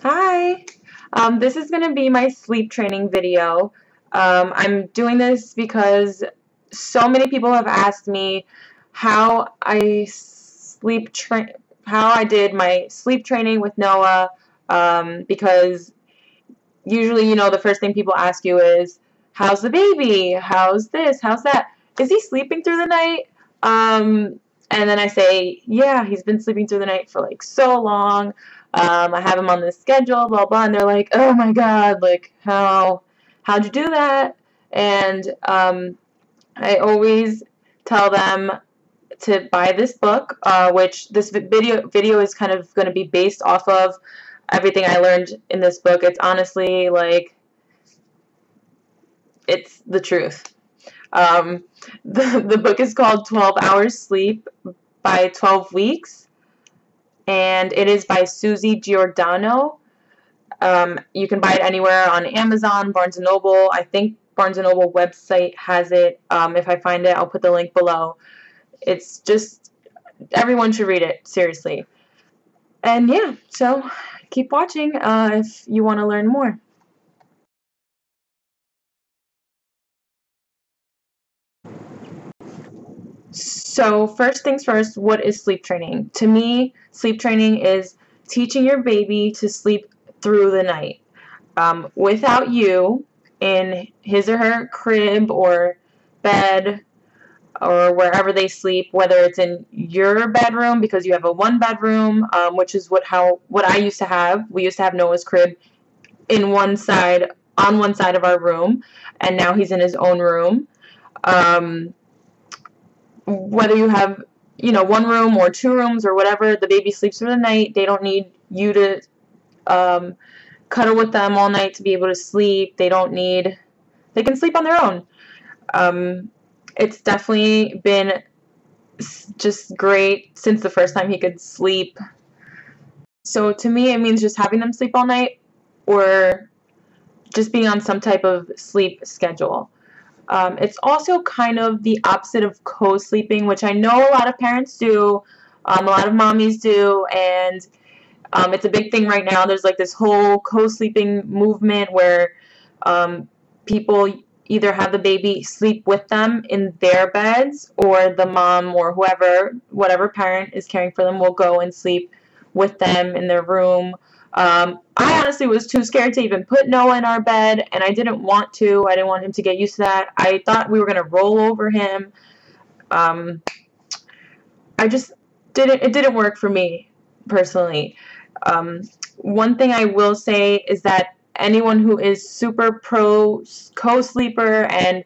Hi, this is going to be my sleep training video. I'm doing this because so many people have asked me how how I did my sleep training with Noah, because usually, the first thing people ask you is, how's the baby? How's this? How's that? Is he sleeping through the night? And then I say, yeah, he's been sleeping through the night for like so long. I have him on this schedule, blah, blah. And they're like, oh my God, like, how'd you do that? And I always tell them to buy this book, which this video is kind of going to be based off of everything I learned in this book. It's honestly like, it's the truth. The book is called 12 Hours Sleep by 12 Weeks, and it is by Susie Giordano. You can buy it anywhere on Amazon, Barnes & Noble. I think Barnes & Noble website has it. If I find it, I'll put the link below. It's just, everyone should read it, seriously. And yeah, so keep watching if you want to learn more. So first things first, what is sleep training? To me, sleep training is teaching your baby to sleep through the night, without you in his or her crib or bed or wherever they sleep, whether it's in your bedroom because you have a one bedroom, which is what I used to have. We used to have Noah's crib on one side of our room, and now he's in his own room. Whether you have, one room or two rooms or whatever, the baby sleeps through the night. They don't need you to cuddle with them all night to be able to sleep. They can sleep on their own. It's definitely been just great since the first time he could sleep. So to me, it means just having them sleep all night or just being on some type of sleep schedule. It's also kind of the opposite of co-sleeping, which I know a lot of parents do, a lot of mommies do, and it's a big thing right now. There's like this whole co-sleeping movement where people either have the baby sleep with them in their beds, or the mom or whatever parent is caring for them will go and sleep with them in their room. I honestly was too scared to even put Noah in our bed, and I didn't want to. I didn't want him to get used to that. I thought we were going to roll over him. I just it didn't work for me personally. One thing I will say is that anyone who is super pro co-sleeper, and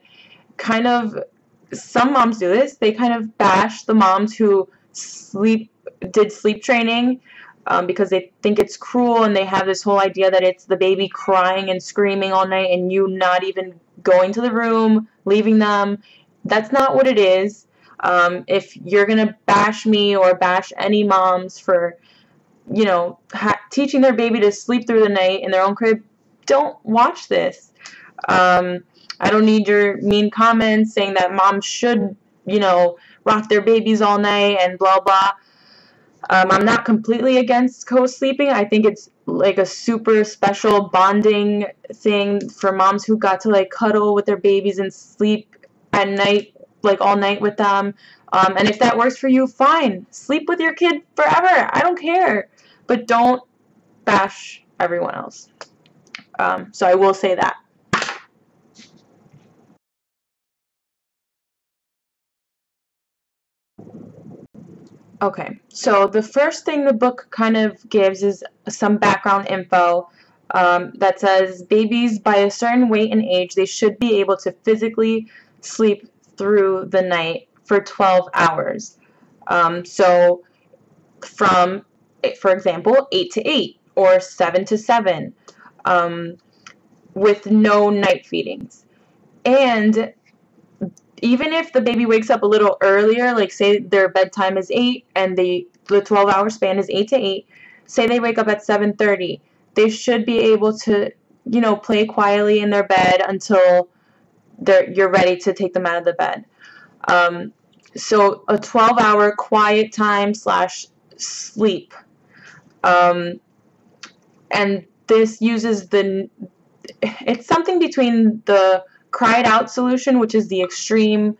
kind of, some moms do this, they kind of bash the moms who did sleep training, because they think it's cruel, and they have this whole idea that it's the baby crying and screaming all night and you not even going to the room, leaving them. That's not what it is. If you're gonna bash me or bash any moms for teaching their baby to sleep through the night in their own crib, don't watch this. I don't need your mean comments saying that moms should, rock their babies all night and blah, blah. I'm not completely against co-sleeping. I think it's like a super special bonding thing for moms who got to like cuddle with their babies and sleep at night, like all night with them. And if that works for you, fine. Sleep with your kid forever. I don't care. But don't bash everyone else. So I will say that. Okay, so the first thing the book kind of gives is some background info, that says babies by a certain weight and age, they should be able to physically sleep through the night for 12 hours. So from, for example, 8 to 8 or 7 to 7, with no night feedings. And even if the baby wakes up a little earlier, like say their bedtime is 8 and the 12-hour span is 8 to 8, say they wake up at 7:30, they should be able to, play quietly in their bed until you're ready to take them out of the bed. So a 12-hour quiet time / sleep. and this uses it's something between the cried out solution, which is the extreme,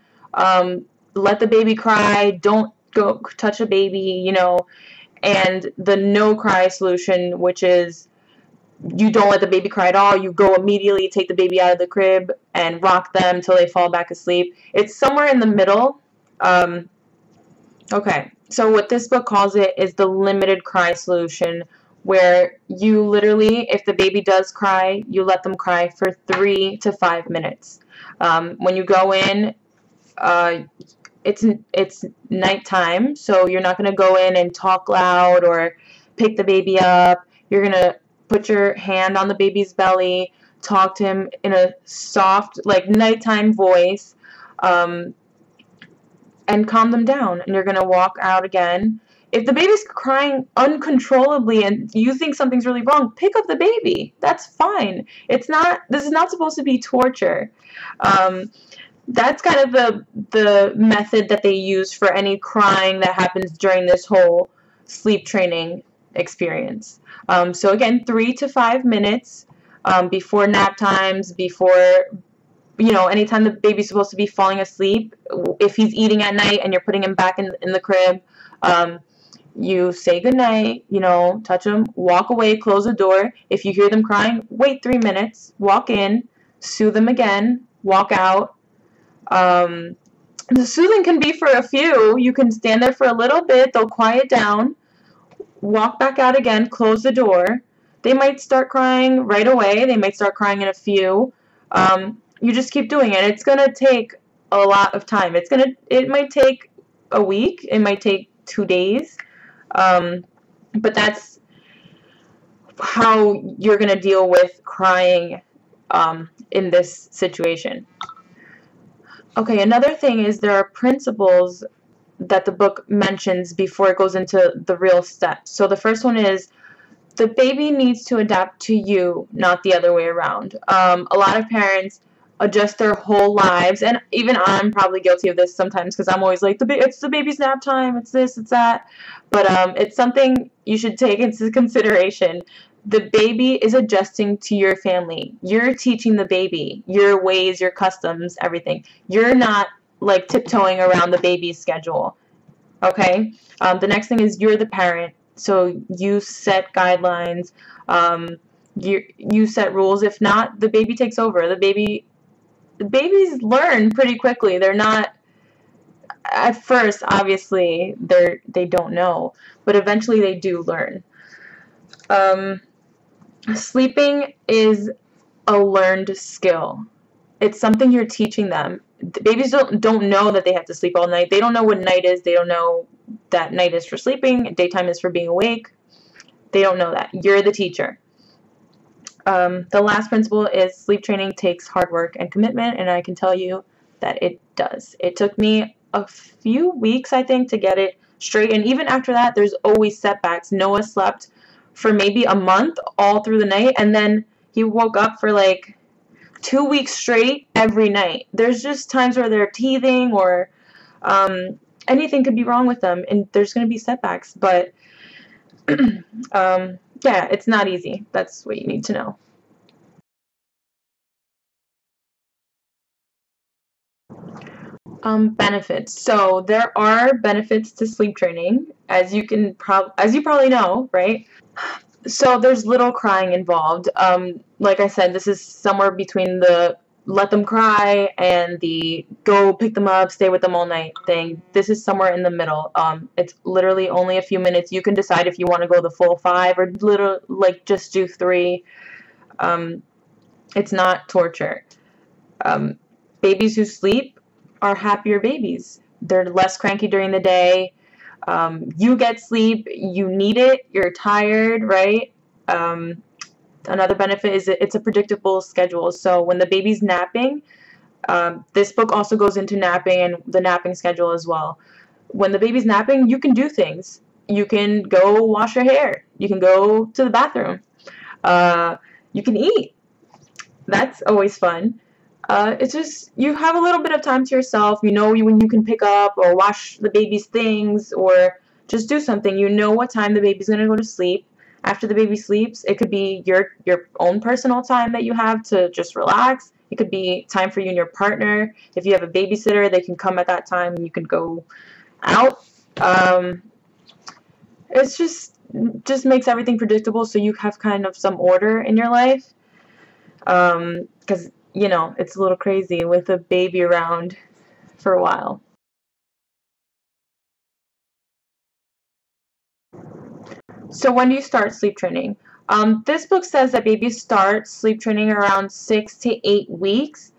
let the baby cry, don't go touch a baby, you know, and the no cry solution, which is you don't let the baby cry at all. You go immediately, take the baby out of the crib and rock them till they fall back asleep. It's somewhere in the middle. Okay, so what this book calls it is the limited cry solution, where you literally, if the baby does cry, you let them cry for 3 to 5 minutes. When you go in, it's nighttime, so you're not going to go in and talk loud or pick the baby up. You're going to put your hand on the baby's belly, talk to him in a soft, like, nighttime voice, and calm them down. And you're going to walk out again. If the baby's crying uncontrollably and you think something's really wrong, pick up the baby. That's fine. This is not supposed to be torture. That's kind of the method that they use for any crying that happens during this whole sleep training experience. So again, 3 to 5 minutes before nap times, before, you know, anytime the baby's supposed to be falling asleep. If he's eating at night and you're putting him back in the crib, you say goodnight, you know, touch them, walk away, close the door. If you hear them crying, wait 3 minutes, walk in, soothe them again, walk out. The soothing can be for a few. You can stand there for a little bit, they'll quiet down, walk back out again, close the door. They might start crying right away. They might start crying in a few. You just keep doing it. It's going to take a lot of time. It might take a week. It might take 2 days. But that's how you're going to deal with crying in this situation. Okay, another thing is there are principles that the book mentions before it goes into the real steps. So the first one is the baby needs to adapt to you, not the other way around. A lot of parents adjust their whole lives, and even I'm probably guilty of this sometimes because I'm always like, it's the baby's nap time, it's this, it's that. But it's something you should take into consideration. The baby is adjusting to your family. You're teaching the baby your ways, your customs, everything. You're not like tiptoeing around the baby's schedule. Okay? The next thing is you're the parent. So you set guidelines. You set rules. If not, the baby takes over. The babies learn pretty quickly. They're not, at first, obviously, they don't know, but eventually they do learn. Sleeping is a learned skill. It's something you're teaching them. The babies don't know that they have to sleep all night. They don't know what night is. They don't know that night is for sleeping, daytime is for being awake. They don't know that. You're the teacher. The last principle is sleep training takes hard work and commitment, and I can tell you that it does. It took me a few weeks, I think, to get it straight, and even after that, there's always setbacks. Noah slept for maybe a month all through the night, and then he woke up for like 2 weeks straight every night. There's just times where they're teething or anything could be wrong with them, and there's going to be setbacks, but yeah, it's not easy. That's what you need to know. Benefits. So there are benefits to sleep training, as you probably know, right? So there's little crying involved. Like I said, this is somewhere between the let them cry and the go pick them up, stay with them all night thing. This is somewhere in the middle. It's literally only a few minutes. You can decide if you want to go the full 5 or just do 3. It's not torture. Babies who sleep are happier babies. They're less cranky during the day. You get sleep. You need it. You're tired, right? Another benefit is it's a predictable schedule. So when the baby's napping, this book also goes into napping and the napping schedule as well. When the baby's napping, you can do things. You can go wash your hair. You can go to the bathroom. You can eat. That's always fun. It's just you have a little bit of time to yourself. You know when you can pick up or wash the baby's things or just do something. You know what time the baby's going to go to sleep. after the baby sleeps. It could be your own personal time that you have to just relax. It could be time for you and your partner. If you have a babysitter, they can come at that time and you can go out. It's just makes everything predictable, so you have kind of some order in your life. Because you know, it's a little crazy with a baby around for a while. So when do you start sleep training? This book says that babies start sleep training around 6 to 8 weeks.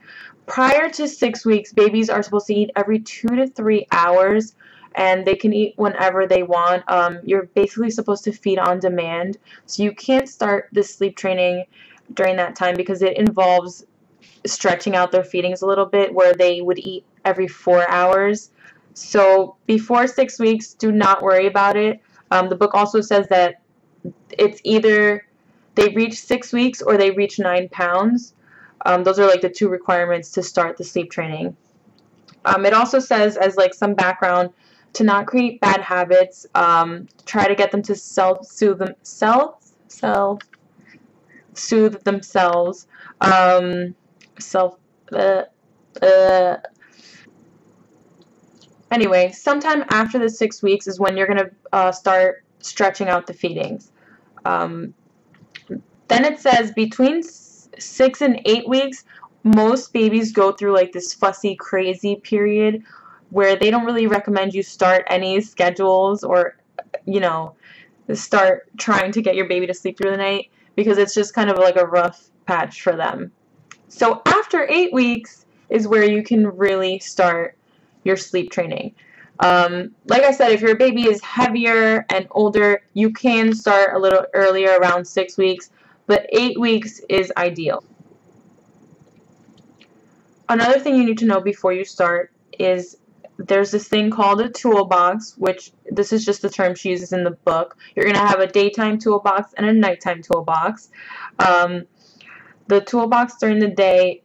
Prior to 6 weeks, babies are supposed to eat every 2 to 3 hours, and they can eat whenever they want. You're basically supposed to feed on demand, so you can't start the sleep training during that time because it involves stretching out their feedings a little bit, where they would eat every 4 hours. So before 6 weeks, do not worry about it. The book also says that it's either they reach 6 weeks or they reach 9 pounds. Those are like the two requirements to start the sleep training. It also says, as like some background, to not create bad habits. Try to get them to self-soothe themselves. Self. Anyway, sometime after the 6 weeks is when you're gonna start stretching out the feedings. Um, Then it says between 6 and 8 weeks, most babies go through like this fussy, crazy period where they don't really recommend you start any schedules or, you know, start trying to get your baby to sleep through the night, because it's just kind of like a rough patch for them. So after 8 weeks is where you can really start your sleep training. Like I said, if your baby is heavier and older, you can start a little earlier, around 6 weeks, but 8 weeks is ideal. Another thing you need to know before you start is there's this thing called a toolbox, which this is just the term she uses in the book. You're going to have a daytime toolbox and a nighttime toolbox. The toolbox during the day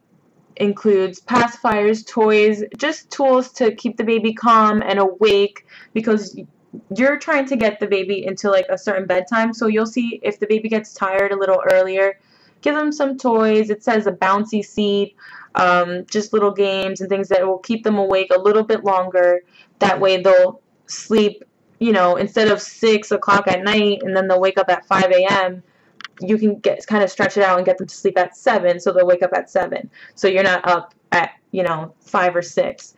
includes pacifiers, toys, just tools to keep the baby calm and awake, because you're trying to get the baby into like a certain bedtime. So you'll see if the baby gets tired a little earlier, give them some toys. It says a bouncy seat, just little games and things that will keep them awake a little bit longer. That way they'll sleep, you know, instead of 6 o'clock at night and then they'll wake up at 5 a.m., you can get kind of stretch it out and get them to sleep at 7, so they'll wake up at 7. So you're not up at, you know, 5 or 6.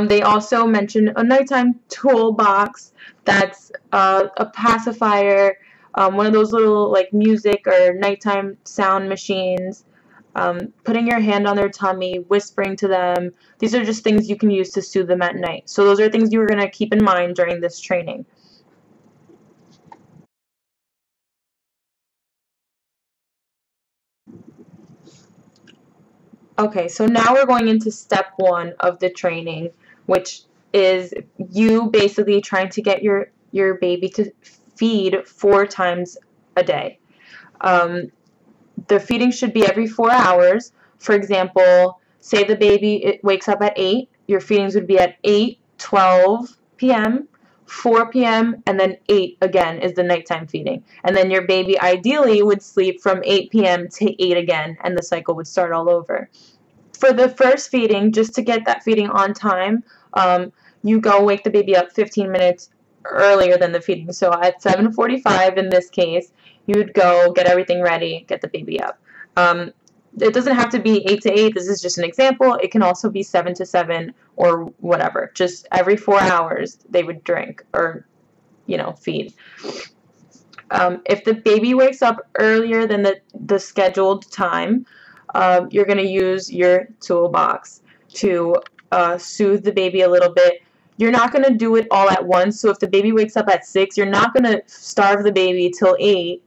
They also mention a nighttime toolbox that's a pacifier, one of those little like music or nighttime sound machines, putting your hand on their tummy, whispering to them. These are just things you can use to soothe them at night. So those are things you're going to keep in mind during this training. Okay, so now we're going into step 1 of the training, which is you basically trying to get your baby to feed 4 times a day. The feeding should be every 4 hours. For example, say the baby wakes up at 8, your feedings would be at 8, 12 p.m., 4 p.m., and then 8 again is the nighttime feeding. And then your baby ideally would sleep from 8 p.m. to 8 again, and the cycle would start all over. For the first feeding, just to get that feeding on time, you go wake the baby up 15 minutes earlier than the feeding. So at 7:45 in this case, you would go get everything ready, get the baby up. It doesn't have to be 8 to 8. This is just an example. It can also be 7 to 7 or whatever. Just every 4 hours they would drink or, you know, feed. If the baby wakes up earlier than the scheduled time, you're going to use your toolbox to soothe the baby a little bit. You're not going to do it all at once. So if the baby wakes up at 6, you're not going to starve the baby till 8,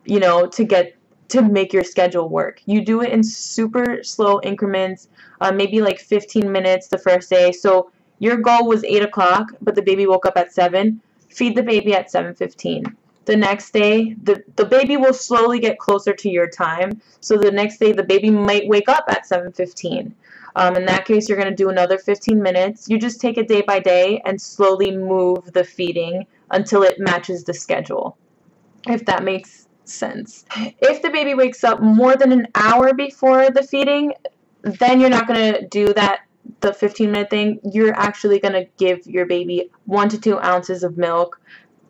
you know, to make your schedule work. You do it in super slow increments, maybe like 15 minutes the first day. So your goal was 8 o'clock, but the baby woke up at 7. Feed the baby at 7:15. The next day, the baby will slowly get closer to your time. So the next day, the baby might wake up at 7:15. In that case, you're going to do another 15 minutes. You just take it day by day and slowly move the feeding until it matches the schedule. if that makes sense. If the baby wakes up more than an hour before the feeding, then you're not going to do the 15-minute thing. You're actually going to give your baby 1 to 2 ounces of milk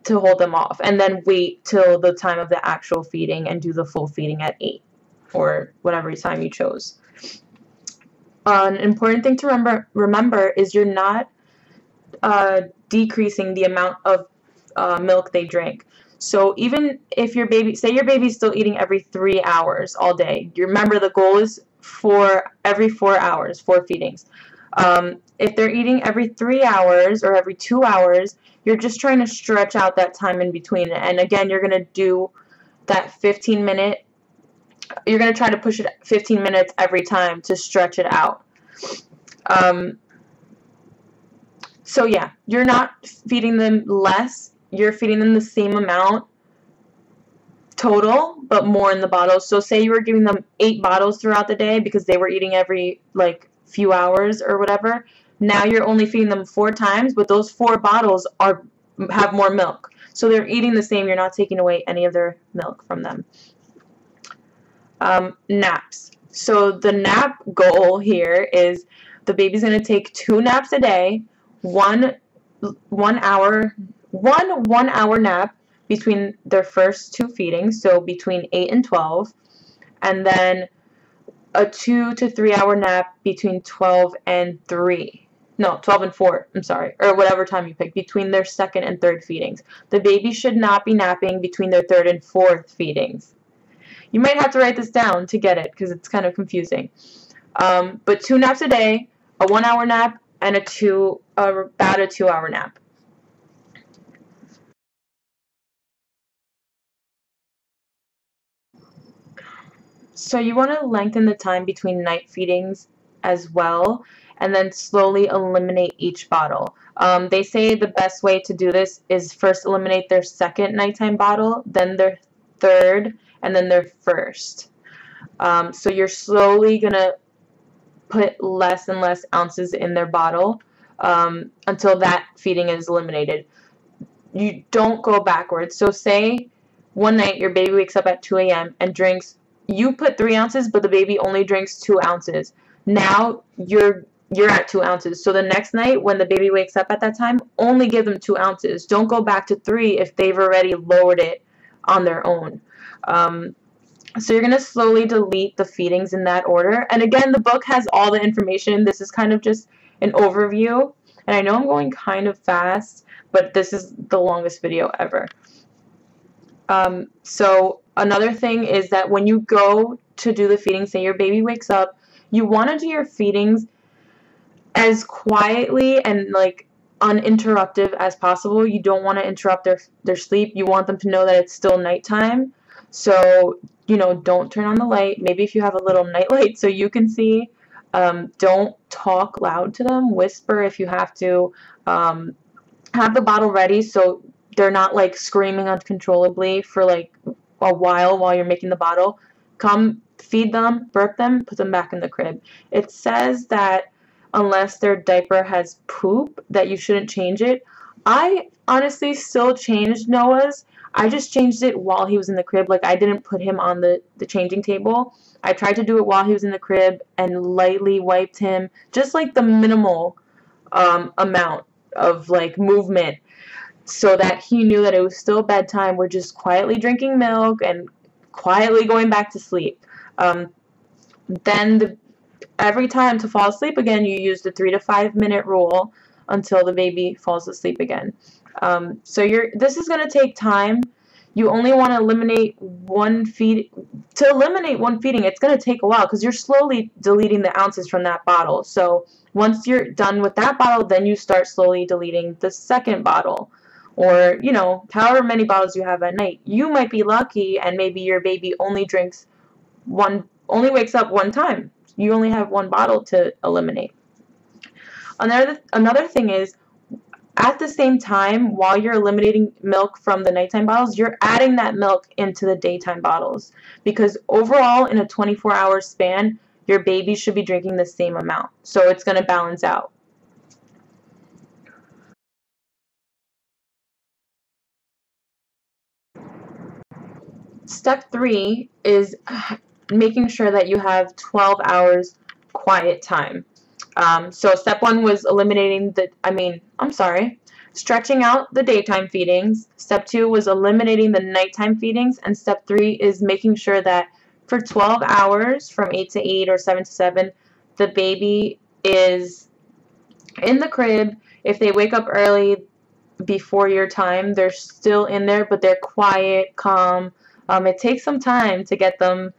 to hold them off, and then wait till the time of the actual feeding and do the full feeding at 8 or whatever time you chose. An important thing to remember is you're not decreasing the amount of milk they drink. So even if your baby, say your baby's still eating every 3 hours all day, you remember the goal is for every 4 hours, 4 feedings. If they're eating every 3 hours or every 2 hours, you're just trying to stretch out that time in between. And again, you're going to do that 15-minute, you're going to try to push it 15 minutes every time to stretch it out. So yeah, you're not feeding them less, you're feeding them the same amount total, but more in the bottles. So say you were giving them 8 bottles throughout the day because they were eating every like few hours or whatever. Now you're only feeding them 4 times, but those 4 bottles have more milk. So they're eating the same, you're not taking away any of their milk from them. Naps. So the nap goal here is the baby's going to take 2 naps a day, one hour nap between their first 2 feedings, so between 8 and 12, and then a 2 to 3 hour nap between 12 and 4, I'm sorry, or whatever time you pick, between their second and third feedings. The baby should not be napping between their third and fourth feedings. You might have to write this down to get it because it's kind of confusing. But 2 naps a day, a 1 hour nap, and about a 2 hour nap. So you want to lengthen the time between night feedings as well, and then slowly eliminate each bottle. They say the best way to do this is first eliminate their second nighttime bottle, then their third, and then their first. So you're slowly going to put less and less ounces in their bottle until that feeding is eliminated. You don't go backwards. So say one night your baby wakes up at 2 a.m. and drinks, you put 3 ounces, but the baby only drinks 2 ounces. Now you're at 2 ounces. So the next night when the baby wakes up at that time, only give them 2 ounces. Don't go back to 3 if they've already lowered it on their own. So you're going to slowly delete the feedings in that order. And again, the book has all the information. This is kind of just an overview. And I know I'm going kind of fast, but this is the longest video ever. So another thing is that when you go to do the feeding, say your baby wakes up, you want to do your feedings as quietly and like uninterruptive as possible. You don't want to interrupt their sleep. You want them to know that it's still nighttime. So, you know, don't turn on the light. Maybe if you have a little night light so you can see. Don't talk loud to them. Whisper if you have to. Have the bottle ready so they're not like screaming uncontrollably for like a while you're making the bottle. Come feed them, burp them, put them back in the crib. It says that unless their diaper has poop, that you shouldn't change it. I honestly still changed Noah's. I just changed it while he was in the crib. Like, I didn't put him on the changing table. I tried to do it while he was in the crib and lightly wiped him, just like the minimal amount of like movement, so that he knew that it was still bedtime. We're just quietly drinking milk and quietly going back to sleep. Then every time to fall asleep again, you use the 3 to 5 minute rule until the baby falls asleep again. So this is going to take time. You only want to eliminate one feed. To eliminate one feeding, it's going to take a while because you're slowly deleting the ounces from that bottle. So once you're done with that bottle, then you start slowly deleting the second bottle. Or, you know, however many bottles you have at night. You might be lucky and maybe your baby only wakes up one time. You only have 1 bottle to eliminate. Another thing is, at the same time, while you're eliminating milk from the nighttime bottles, you're adding that milk into the daytime bottles. Because overall, in a 24-hour span, your baby should be drinking the same amount. So it's going to balance out. Step 3 is making sure that you have 12 hours quiet time. So step 1 was stretching out the daytime feedings. Step 2 was eliminating the nighttime feedings. And step 3 is making sure that for 12 hours, from 8 to 8 or 7 to 7, the baby is in the crib. If they wake up early before your time, they're still in there, but they're quiet, calm. It takes some time to get them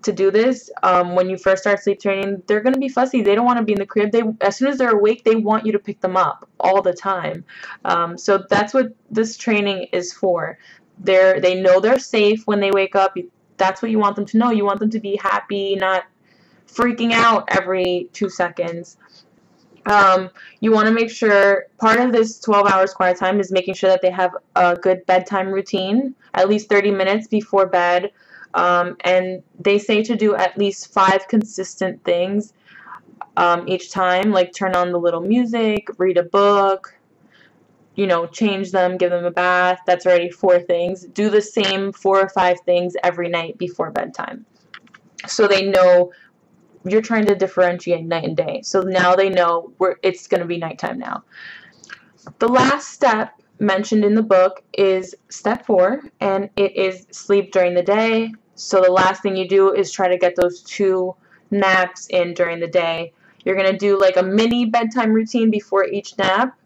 to do this. When you first start sleep training, they're going to be fussy. They don't want to be in the crib. As soon as they're awake, they want you to pick them up all the time. So that's what this training is for. They know they're safe when they wake up. That's what you want them to know. You want them to be happy, not freaking out every 2 seconds. You want to make sure part of this 12 hours quiet time is making sure that they have a good bedtime routine, at least 30 minutes before bed. And they say to do at least 5 consistent things each time, like turn on the little music, read a book, change them, give them a bath. That's already 4 things. Do the same 4 or 5 things every night before bedtime. So they know you're trying to differentiate night and day. So now they know it's going to be nighttime now. The last step mentioned in the book is step 4, and it is sleep during the day. So the last thing you do is try to get those 2 naps in during the day. You're going to do like a mini bedtime routine before each nap.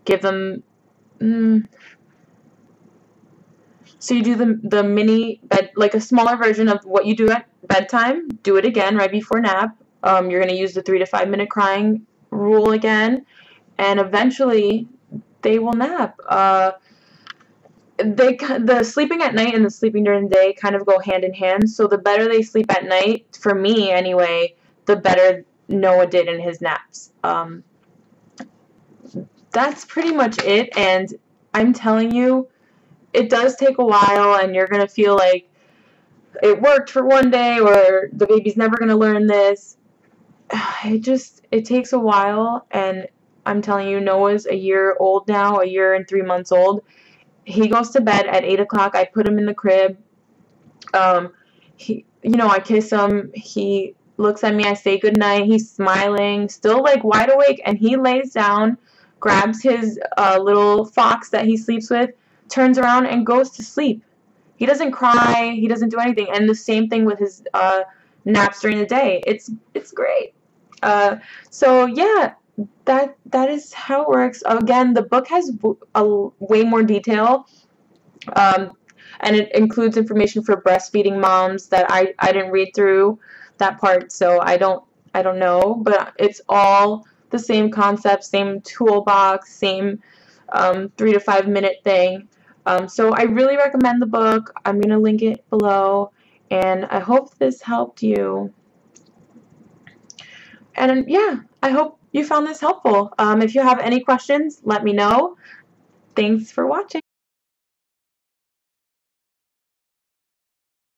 Give them... So you do the mini bed, like a smaller version of what you do at bedtime. Do it again right before nap. You're going to use the 3 to 5 minute crying rule again, and eventually they will nap. The sleeping at night and the sleeping during the day kind of go hand in hand. So the better they sleep at night, for me anyway, the better Noah did in his naps. That's pretty much it, and I'm telling you, it does take a while, and you're going to feel like it worked for one day, or the baby's never going to learn this. It takes a while, and I'm telling you, Noah's a year old now, a year and 3 months old. He goes to bed at 8 o'clock. I put him in the crib. I kiss him. He looks at me. I say goodnight. He's smiling, still like wide awake, and he lays down, grabs his little fox that he sleeps with, turns around and goes to sleep. He doesn't cry. He doesn't do anything. And the same thing with his naps during the day. It's great. So yeah, that is how it works. Again, the book has way more detail, and it includes information for breastfeeding moms that I didn't read through that part, so I don't know, but it's all the same concept, same toolbox, same 3 to 5 minute thing. So I really recommend the book. I'm going to link it below, and I hope this helped you. And yeah, I hope you found this helpful. If you have any questions, let me know. Thanks for watching.